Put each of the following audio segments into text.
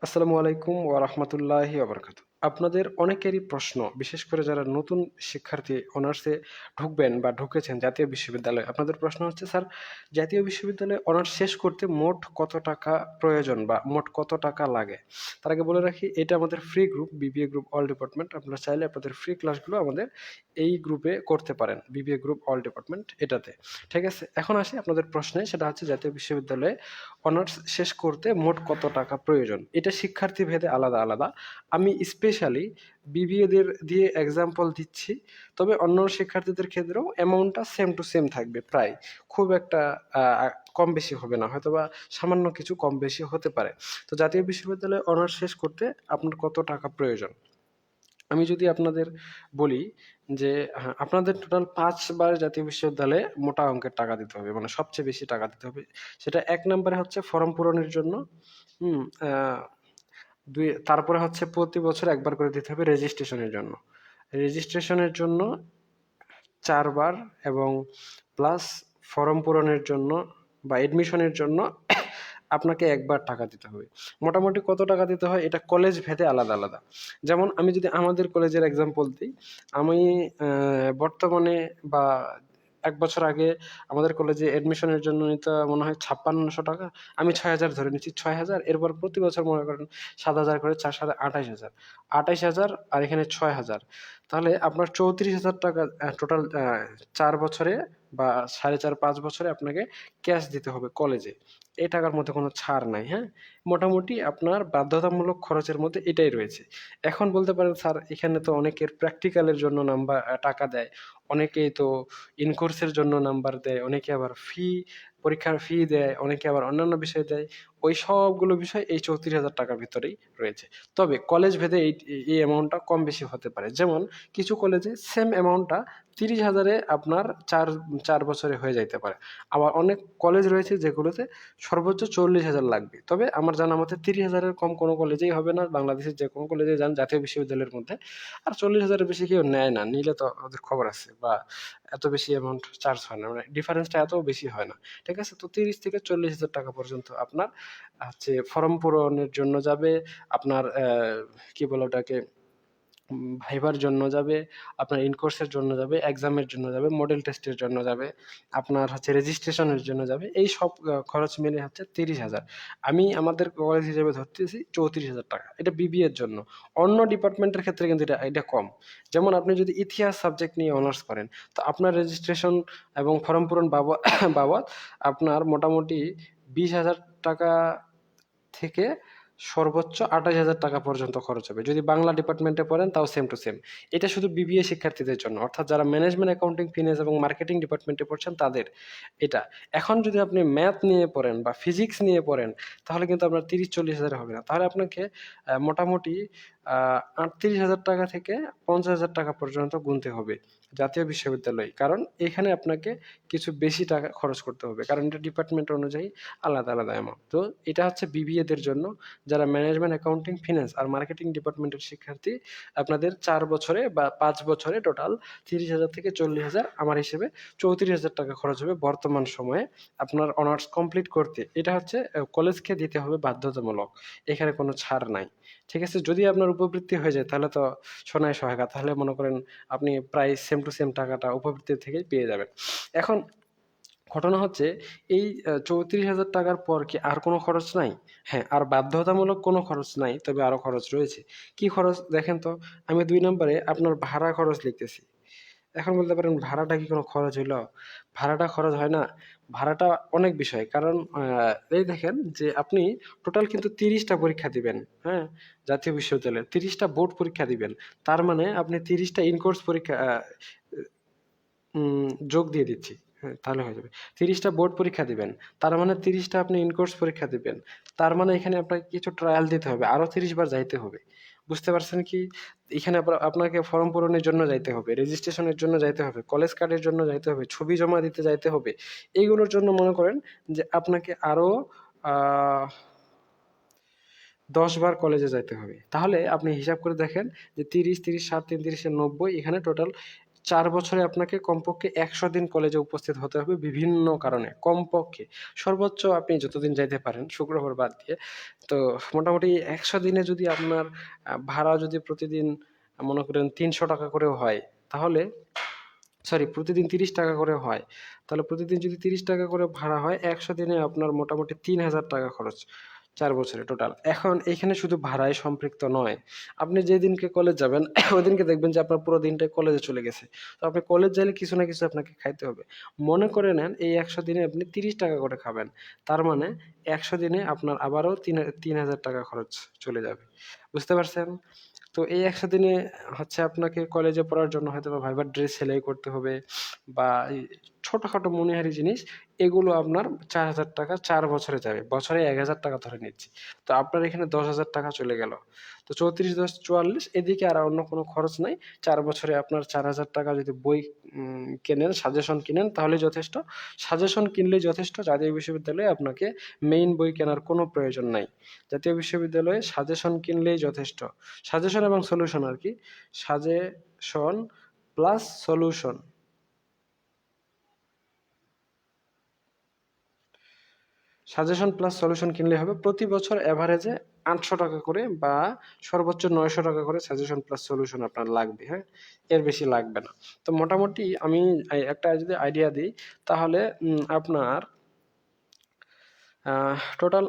আসসালামু আলাইকুম ওয়া রাহমাতুল্লাহি ওয়া বারাকাতুহু। আপনাদের অনেকেরই প্রশ্ন, বিশেষ করে যারা নতুন শিক্ষার্থী অনার্সে ঢুকবেন বা ঢুকেছেন জাতীয় বিশ্ববিদ্যালয়ে। আপনাদের প্রশ্ন হচ্ছে, স্যার জাতীয় বিশ্ববিদ্যালয়ে অনার্স শেষ করতে মোট কত টাকা প্রয়োজন বা মোট কত টাকা লাগে? তার আগে বলে রাখি, এটা আমাদের free group, BBA group all department. আপনারা চাইলে আপনাদের ফ্রি ক্লাসগুলো আমাদের এই গ্রুপে করতে পারেন, বিবিএ গ্রুপ অল ডিপার্টমেন্ট এটাতে। ঠিক আছে? এখন আসি আপনাদের প্রশ্নে, সেটা হচ্ছে জাতীয় বিশ্ববিদ্যালয়ে অনার্স শেষ করতে মোট কত টাকা প্রয়োজন? এটা শিক্ষার্থী ভেদে আলাদা আলাদা। আমি স্পেশালি বিবিএদের দিয়ে এক্সাম্পল দিচ্ছি, তবে অন্য শিক্ষার্থীদের ক্ষেত্রেও অ্যামাউন্টটা সেম টু সেম থাকবে প্রায়। খুব একটা কম বেশি হবে না, হয়তোবা সামান্য কিছু কম বেশি হতে পারে। তো জাতীয় বিশ্ববিদ্যালয়ে অনার্স শেষ করতে আপনার কত টাকা প্রয়োজন? আমি যদি আপনাদের বলি যে হ্যাঁ, আপনাদের টোটাল ৫ বার জাতীয় বিশ্ববিদ্যালয়ে মোটা অঙ্কের টাকা দিতে হবে। মানে সবচেয়ে বেশি টাকা দিতে হবে। সেটা ১ নম্বরে হচ্ছে ফর্ম পূরণের জন্য। হুম? ২ তারপরে হচ্ছে প্রতি বছর ১ বার করে দিতে হবে রেজিস্ট্রেশনের জন্য। রেজিস্ট্রেশনের জন্য ৪ বার, এবং প্লাস ফর্ম পূরণের জন্য বা এডমিশনের জন্য আপনাকে ১ বার টাকা দিতে হবে। মোটামুটি কত টাকা দিতে হয় এটা কলেজ ভেদে আলাদা আলাদা। যেমন আমি যদি আমাদের কলেজের এক্সাম্পল দিই, আমি বর্তমানে বা ১ বছর আগে আমাদের কলেজে এডমিশনের জন্য নিত মনে হয় ৳৫৬০০। আমি ৬,০০০ ধরে নিচ্ছি, ৬,০০০, এরপর প্রতি বছর মনে করেন ৭,০০০ করে, ৪ ৭ ২৮,০০০। ২৮,০০০ আর এখানে ৬,০০০। তাহলে আপনার ৳৩৪,০০০ টোটাল ৪ বছরে বা ৪.৫ বছরে আপনাকে ক্যাশ দিতে হবে কলেজে। এই টাকার মধ্যে কোনো ছাড় নাই, হ্যাঁ? মোটামুটি আপনার বাধ্যতামূলক খরচের মধ্যে এটাই রয়েছে। এখন বলতে পারেন, স্যার এখানে তো অনেকের প্র্যাকটিক্যালের জন্য টাকা দেয়। অনেকেই তো ইন কোর্সের জন্য নাম্বার দেয়, অনেকে আবার পরীক্ষার ফি দেয়, অনেকে আবার অন্যান্য বিষয় দেয়। ওই সবগুলো বিষয় এই ৳৩৪,০০০ র ভিতরেই রয়েছে। তবে কলেজ ভেদে এই অ্যামাউন্টটা কম বেশি হতে পারে। যেমন কিছু কলেজে সেম অ্যামাউন্টটা ৩০,০০০ এ আপনার ৪ বছরে হয়ে যাইতে পারে। আবার অনেক কলেজ রয়েছে যেগুলোতে সর্বোচ্চ ৪০,০০০ লাগবে। তবে আমার জানা মতে ৩০,০০০ এর কম কোনো কলেজেই হবে না। বাংলাদেশের যেকোনো কলেজে যান জাতীয় বিশ্ববিদ্যালয়ের মধ্যে। আর ৪০,০০০ এর বেশি কেউ নেয় না। নিলে তো ওদের খবর আছে, বা এত বেশি অ্যামাউন্ট চার্জ হয় না। মানে ডিফারেন্সটা এতও বেশি হয় না। ঠিক আছে? তো ৩০ থেকে ৳৪০,০০০ পর্যন্ত আপনার ফর্ম পূরণের জন্য যাবে, আপনার কি বলে ওটাকে, ভাইবার জন্য যাবে, আপনার ইন কোর্সের জন্য যাবে, এক্সামের জন্য যাবে, মডেল টেস্টের জন্য যাবে, আপনার রেজিস্ট্রেশনের জন্য যাবে। এই সব খরচ মিলে হচ্ছে ৩০,০০০। আমি আমাদের কলেজ হিসেবে ধরতেছি ৳৩৪,০০০। এটা বিবিএ এর জন্য। অন্য ডিপার্টমেন্টের ক্ষেত্রে কিন্তু এটা কম। যেমন আপনি যদি ইতিহাস সাবজেক্ট নিয়ে অনার্স করেন, তো আপনার রেজিস্ট্রেশন এবং ফর্ম পূরণ বাবদ আপনার মোটামুটি ৳২০,০০০ থেকে সর্বোচ্চ ৳২৮,০০০ পর্যন্ত খরচ হবে। যদি বাংলা ডিপার্টমেন্টে পড়েন তাও সেম টু সেম। এটা শুধু বিবিএ শিক্ষার্থীদের জন্য। অর্থাৎ যারা ম্যানেজমেন্ট, অ্যাকাউন্টিং, ফিন্যান্স এবং মার্কেটিং ডিপার্টমেন্টে পড়ছেন তাদের এটা। এখন যদি আপনি ম্যাথ নিয়ে পড়েন বা ফিজিক্স নিয়ে পড়েন, তাহলে কিন্তু আপনার ৩০-৪০,০০০ হবে না। তাহলে আপনাকে মোটামুটি আ ৳৩৮,০০০ থেকে ৳৫০,০০০ পর্যন্ত গুনতে হবে জাতীয় বিশ্ববিদ্যালয়ে। কারণ এখানে আপনাকে কিছু বেশি টাকা খরচ করতে হবে। কারণ এটা ডিপার্টমেন্ট অনুযায়ী আলাদা আলাদা অ্যামাউন্ট। তো এটা হচ্ছে বিবিএদের জন্য। যারা ম্যানেজমেন্ট, অ্যাকাউন্টিং, ফিন্যান্স আর মার্কেটিং ডিপার্টমেন্টের শিক্ষার্থী, আপনাদের ৪ বছরে বা ৫ বছরে টোটাল ৩০,০০০ থেকে ৪০,০০০, আমার হিসেবে ৳৩৪,০০০ খরচ হবে বর্তমান সময়ে আপনার অনার্স কমপ্লিট করতে। এটা হচ্ছে কলেজকে দিতে হবে বাধ্যতামূলক। এখানে কোনো ছাড় নাই। ঠিক আছে? যদি আপনার উপবৃত্তি হয়ে যায় তাহলে তো সোনায় সোহাগা। তাহলে মনে করেন আপনি প্রায় সেম টু সেম টাকাটা উপবৃত্তি থেকেই পেয়ে যাবেন। এখন ঘটনা হচ্ছে, এই ৳৩৪,০০০ র পর কি আর কোনো খরচ নাই? হ্যাঁ, আর বাধ্যতামূলক কোনো খরচ নাই, তবে আরো খরচ রয়েছে। কি খরচ দেখেন তো? আমি ২ নম্বরে আপনার ভাড়া খরচ লিখতেছি। এখন বলতে পারেন, ভাড়াটা কি কোনো খরচ হইলো? ভাড়াটা খরচ হয় না। ভাড়াটা অনেক বিষয়। কারণ এই দেখেন যে আপনি টোটাল কিন্তু ৩০ টা পরীক্ষা দিবেন, হ্যাঁ? জাতীয় বিশ্ববিদ্যালয়ে ৩০ টা বোর্ড পরীক্ষা দিবেন। তার মানে আপনি ৩০ টা ইন কোর্স পরীক্ষা যোগ দিয়ে দিচ্ছি। হ্যাঁ, তাহলে হয়ে যাবে। ৩০ টা বোর্ড পরীক্ষা দিবেন। তার মানে ৩০ টা আপনি ইন কোর্স পরীক্ষা দিবেন। তার মানে এখানে আপনাকে কিছু ট্রায়াল দিতে হবে। আরো ৩০ বার যাইতে হবে। বুঝতে পারছেন কি? এখানে আপনাকে ফর্ম পূরণের জন্য যাইতে হবে, রেজিস্ট্রেশনের জন্য যাইতে হবে, কলেজ কার্ডের জন্য যাইতে হবে, ছবি জমা দিতে যাইতে হবে। এইগুলোর জন্য মনে করেন যে আপনাকে আরো আ ১০ বার কলেজে যাইতে হবে। তাহলে আপনি হিসাব করে দেখেন যে ৩০, ৩০, ৭, ৩ ৩০ এ ৯০, এখানে টোটাল 4 বছরে আপনাকে কমপক্ষে 100 দিন কলেজে উপস্থিত হতে হবে বিভিন্ন কারণে। কমপক্ষে। সর্বোচ্চ আপনি যতদিন যাইতে পারেন শুক্রবার বাদ দিয়ে। তো মোটামুটি 100 দিনে যদি আপনার ভাড়া যদি প্রতিদিন মনে করেন ৳৩০০ করেও হয়, তাহলে সরি প্রতিদিন ৳৩০ করে হয়। তাহলে প্রতিদিন যদি ৳৩০ করে ভাড়া হয়, 100 দিনে আপনার মোটামুটি ৳৩,০০০ খরচ। 4 বছরে টোটাল। এখন এখানে শুধু ভাড়াই সম্পৃক্ত নয়। আপনি যেদিনকে কলেজ যাবেন ওইদিনকে দেখবেন যে আপনার পুরো দিনটাই কলেজে চলে গেছে। তো আপনি কলেজ যাইলে কিছু না কিছু আপনাকে খাইতে হবে। মনে করে নেন এই 100 দিনে আপনি ৳৩০ করে খাবেন। তার মানে 100 দিনে আপনার আবারও ৳৩,০০০ খরচ চলে যাবে। বুঝতে পারছেন? তো এই 100 দিনে হচ্ছে আপনাকে কলেজে পড়ার জন্য হয়তোবা ভাইবার ড্রেস সেলাই করতে হবে বা এই ছোটখাটো মনিহারি জিনিস, এগুলো আপনার ৳৪,০০০ 4 বছরে যাবে। বছরে ৳১,০০০ ধরে নিচ্ছি। তো আপনার এখানে ৳১০,০০০ চলে গেল। তো ৩৪ × ১০ = ৪৪, এদিকে আর অন্য কোনো খরচ নাই। 4 বছরে আপনার ৳৪,০০০ যদি বই কেনেন, সাজেশন কিনেন তাহলেই যথেষ্ট। সাজেশন কিনলেই যথেষ্ট। জাতীয় বিশ্ববিদ্যালয়ে আপনাকে মেইন বই কেনার কোনো প্রয়োজন নাই। জাতীয় বিশ্ববিদ্যালয়ে সাজেশন কিনলেই যথেষ্ট। সাজেশন এবং সলিউশন আরকি। Suggestion plus solution. Suggestion plus solution কিনলেই হবে। প্রতি বছর এভারেজে ৳৮০০ করে বা সর্বোচ্চ ৳৯০০ করে সাজেশন প্লাস সলিউশন আপনার লাগবে, হ্যাঁ? এর বেশি লাগবে না। তো মোটামুটি আমি একটা যদি আইডিয়া দিই, তাহলে আপনার টোটাল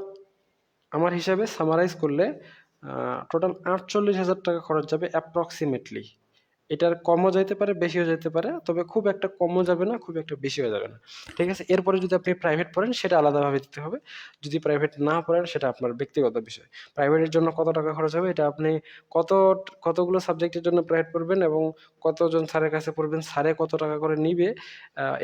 আমার হিসাবে সামারাইজ করলে টোটাল ৳৪৮,০০০ খরচ যাবে অ্যাপ্রক্সিমেটলি। এটার কমও যাইতে পারে, বেশিও যাইতে পারে। তবে খুব একটা কমও যাবে না, খুব একটা বেশিও যাবে না। ঠিক আছে? এরপরে যদি আপনি প্রাইভেট পড়েন সেটা আলাদাভাবে দিতে হবে। যদি প্রাইভেট না পড়েন সেটা আপনার ব্যক্তিগত বিষয়। প্রাইভেটের জন্য কত টাকা খরচ হবে এটা আপনি কত কতগুলো সাবজেক্টের জন্য প্রাইভেট পড়বেন এবং কতজন স্যারের কাছে পড়বেন, স্যারে কত টাকা করে নিবে,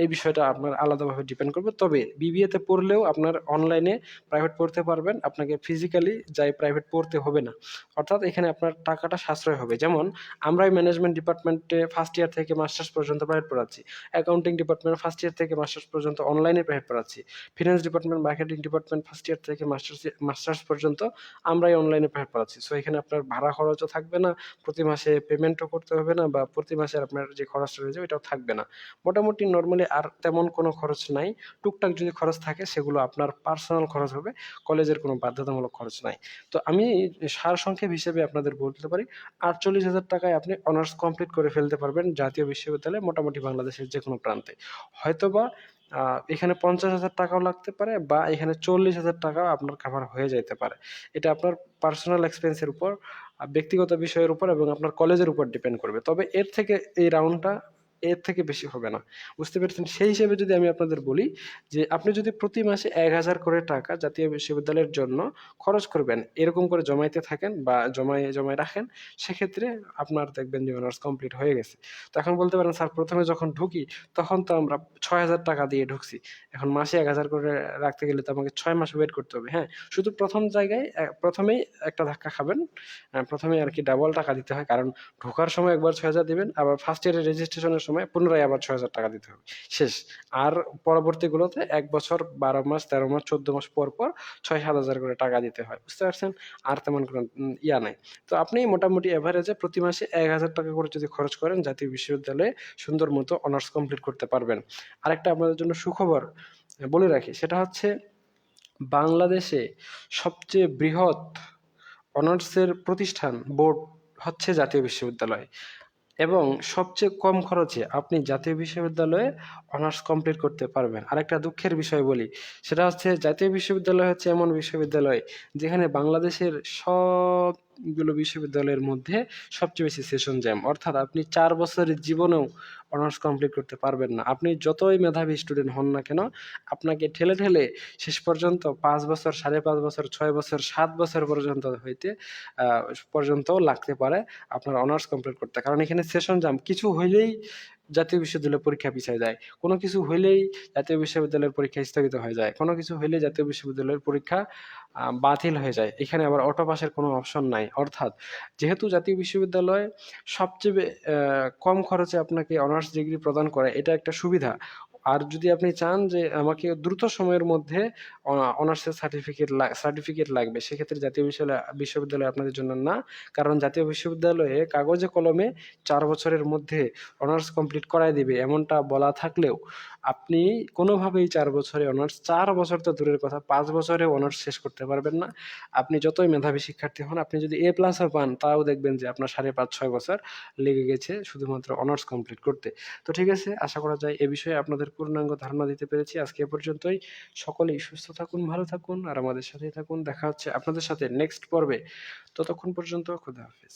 এই বিষয়টা আপনার আলাদাভাবে ডিপেন্ড করবে। তবে বিবিএতে পড়লেও আপনার অনলাইনে প্রাইভেট পড়তে পারবেন। আপনাকে ফিজিক্যালি যাই প্রাইভেট পড়তে হবে না। অর্থাৎ এখানে আপনার টাকাটা সাশ্রয় হবে। যেমন আমরাই ম্যানেজমেন্ট ডিপার্টমেন্টে ফার্স্ট ইয়ার থেকে মাস্টার্স পর্যন্ত প্রাইভেট পড়াচ্ছি। অ্যাকাউন্টিং ডিপার্টমেন্ট ফার্স্ট ইয়ার থেকে মাস্টার্স পর্যন্ত অনলাইনে প্রাইভেট পড়াচ্ছি। Finance department, marketing department first year থেকে মাস্টার্স পর্যন্ত আমরাই অনলাইনে প্রাইভেট পড়াচ্ছি। সো এখানে আপনার ভাড়া খরচও থাকবে না, প্রতি মাসে পেমেন্টও করতে হবে না বা প্রতি মাসে আপনার যে খরচটা রয়েছে ওইটাও থাকবে না। মোটামুটি নরমালি আর তেমন কোনো খরচ নাই। টুকটাক যদি খরচ থাকে সেগুলো আপনার পার্সোনাল খরচ হবে। কলেজের কোনো বাধ্যতামূলক খরচ নাই। তো আমি সারসংক্ষেপ হিসেবে আপনাদের বলতে পারি ৳৪৮,০০০ আপনি অনার্স কমপ্লিট করে ফেলতে পারবেন জাতীয় বিশ্ববিদ্যালয়ে মোটামুটি বাংলাদেশের যেকোনো প্রান্তে। হয়তোবা এখানে ৳৫০,০০০ লাগতে পারে বা এখানে ৳৪০,০০০ আপনার কাভার হয়ে যাইতে পারে। এটা আপনার পার্সোনাল এক্সপেন্স এর উপর, ব্যক্তিগত বিষয়ের উপর এবং আপনার কলেজের উপর ডিপেন্ড করবে। তবে এর থেকে এই রাউন্ডটা এর থেকে বেশি হবে না। বুঝতে পেরেছেন? সেই হিসেবে যদি আমি আপনাদের বলি যে আপনি যদি প্রতি মাসে ৳১,০০০ করে টাকা জাতীয় বিশ্ববিদ্যালয়ের জন্য খরচ করবেন, এরকম করে জমাইতে থাকেন বা জমায় রাখেন, সেক্ষেত্রে আপনার দেখবেন যে অনার্স কমপ্লিট হয়ে গেছে। তো এখন বলতে পারেন, "স্যার ১ম এ যখন ঢুকি তখন তো আমরা ৳৬,০০০ দিয়ে ঢুকছি। এখন মাসে ৳১,০০০ করে রাখতে গেলে তো আমাকে ৬ মাস ওয়েট করতে হবে।" হ্যাঁ, শুধু ১ম জায়গায় ১ম এই একটা ধাক্কা খাবেন। ১ম এই আরকি ডাবল টাকা দিতে হয়। কারণ ঢোকার সময় একবার ৬,০০০ দিবেন, আবার ফার্স্ট ইয়ারের রেজিস্ট্রেশনের সময় পুনরায় আবার ৳৬,০০০ দিতে হবে। শেষ। আর পরবর্তীগুলোতে ১ বছর ১২ মাস, ১৩ মাস, ১৪ মাস পর ৬,০০০-৭,০০০ করে টাকা দিতে হয়। বুঝতে পারছেন? আর তেমন কোনো ইয়া নাই। তো আপনি মোটামুটি এভারেজে প্রতি মাসে ৳১,০০০ করে যদি খরচ করেন জাতীয় বিশ্ববিদ্যালয়ে সুন্দর মতো অনার্স কমপ্লিট করতে পারবেন। আরেকটা আপনাদের জন্য সুখবর বলে রাখি, সেটা হচ্ছে বাংলাদেশে সবচেয়ে বৃহৎ অনার্সের প্রতিষ্ঠান বোর্ড হচ্ছে জাতীয় বিশ্ববিদ্যালয়। এবং সবচেয়ে কম খরচে আপনি জাতীয় বিশ্ববিদ্যালয়ে অনার্স কমপ্লিট করতে পারবেন। আরেকটা দুঃখের বিষয় বলি, সেটা হচ্ছে জাতীয় বিশ্ববিদ্যালয় হচ্ছে এমন বিশ্ববিদ্যালয় যেখানে বাংলাদেশের সবগুলো বিশ্ববিদ্যালয়ের মধ্যে সবচেয়ে বেশি সেশন জ্যাম। অর্থাৎ আপনি ৪ বছরের জীবনেও অনার্স কমপ্লিট করতে পারবেন না। আপনি যতই মেধাবী স্টুডেন্ট হন না কেন, আপনাকে ঠেলে শেষ পর্যন্ত ৫ বছর, ৫.৫ বছর, ৬ বছর, ৭ বছর পর্যন্ত আ পর্যন্তও লাগতে পারে আপনার অনার্স কমপ্লিট করতে। কারণ এখানে সেশন জাম। কিছু হইলেই জাতীয় বিশ্ববিদ্যালয়ের পরীক্ষা পিছায় যায়। কোনো কিছু হইলেই জাতীয় বিশ্ববিদ্যালয়ের পরীক্ষা স্থগিত হয়ে যায়। কোনো কিছু হইলেই জাতীয় বিশ্ববিদ্যালয়ের পরীক্ষা বাতিল হয়ে যায়। এখানে আবার অটো পাসের কোনো অপশন নাই। অর্থাৎ যেহেতু জাতীয় বিশ্ববিদ্যালয় সবচেয়ে কম খরচে আপনাকে অনার্স ডিগ্রি প্রদান করে, এটা একটা সুবিধা। আর যদি আপনি চান যে আমাকে দ্রুত সময়ের মধ্যে অনার্সের সার্টিফিকেট লাগবে, সেক্ষেত্রে জাতীয় বিশ্ববিদ্যালয় আপনাদের জন্য না। কারণ জাতীয় বিশ্ববিদ্যালয়ে কাগজে কলমে 4 বছরের মধ্যে অনার্স কমপ্লিট করায় দিবে এমনটা বলা থাকলেও আপনি কোনোভাবেই 4 বছরে অনার্স, 4 বছর তো দূরের কথা, 5 বছরে অনার্স শেষ করতে পারবেন না। আপনি যতই মেধাবী শিক্ষার্থী হন, আপনি যদি A+ও পান, তাও দেখবেন যে আপনার 5.5-6 বছর লেগে গেছে শুধুমাত্র অনার্স কমপ্লিট করতে। তো ঠিক আছে, আশা করা যায় এ বিষয়ে আপনাদের পূর্ণাঙ্গ ধারণা দিতে পেরেছি। আজকে এ পর্যন্তই। সকলেই সুস্থ থাকুন, ভালো থাকুন আর আমাদের সাথেই থাকুন। দেখা হচ্ছে আপনাদের সাথে নেক্সট পর্বে। ততক্ষণ পর্যন্ত খোদা হাফেজ।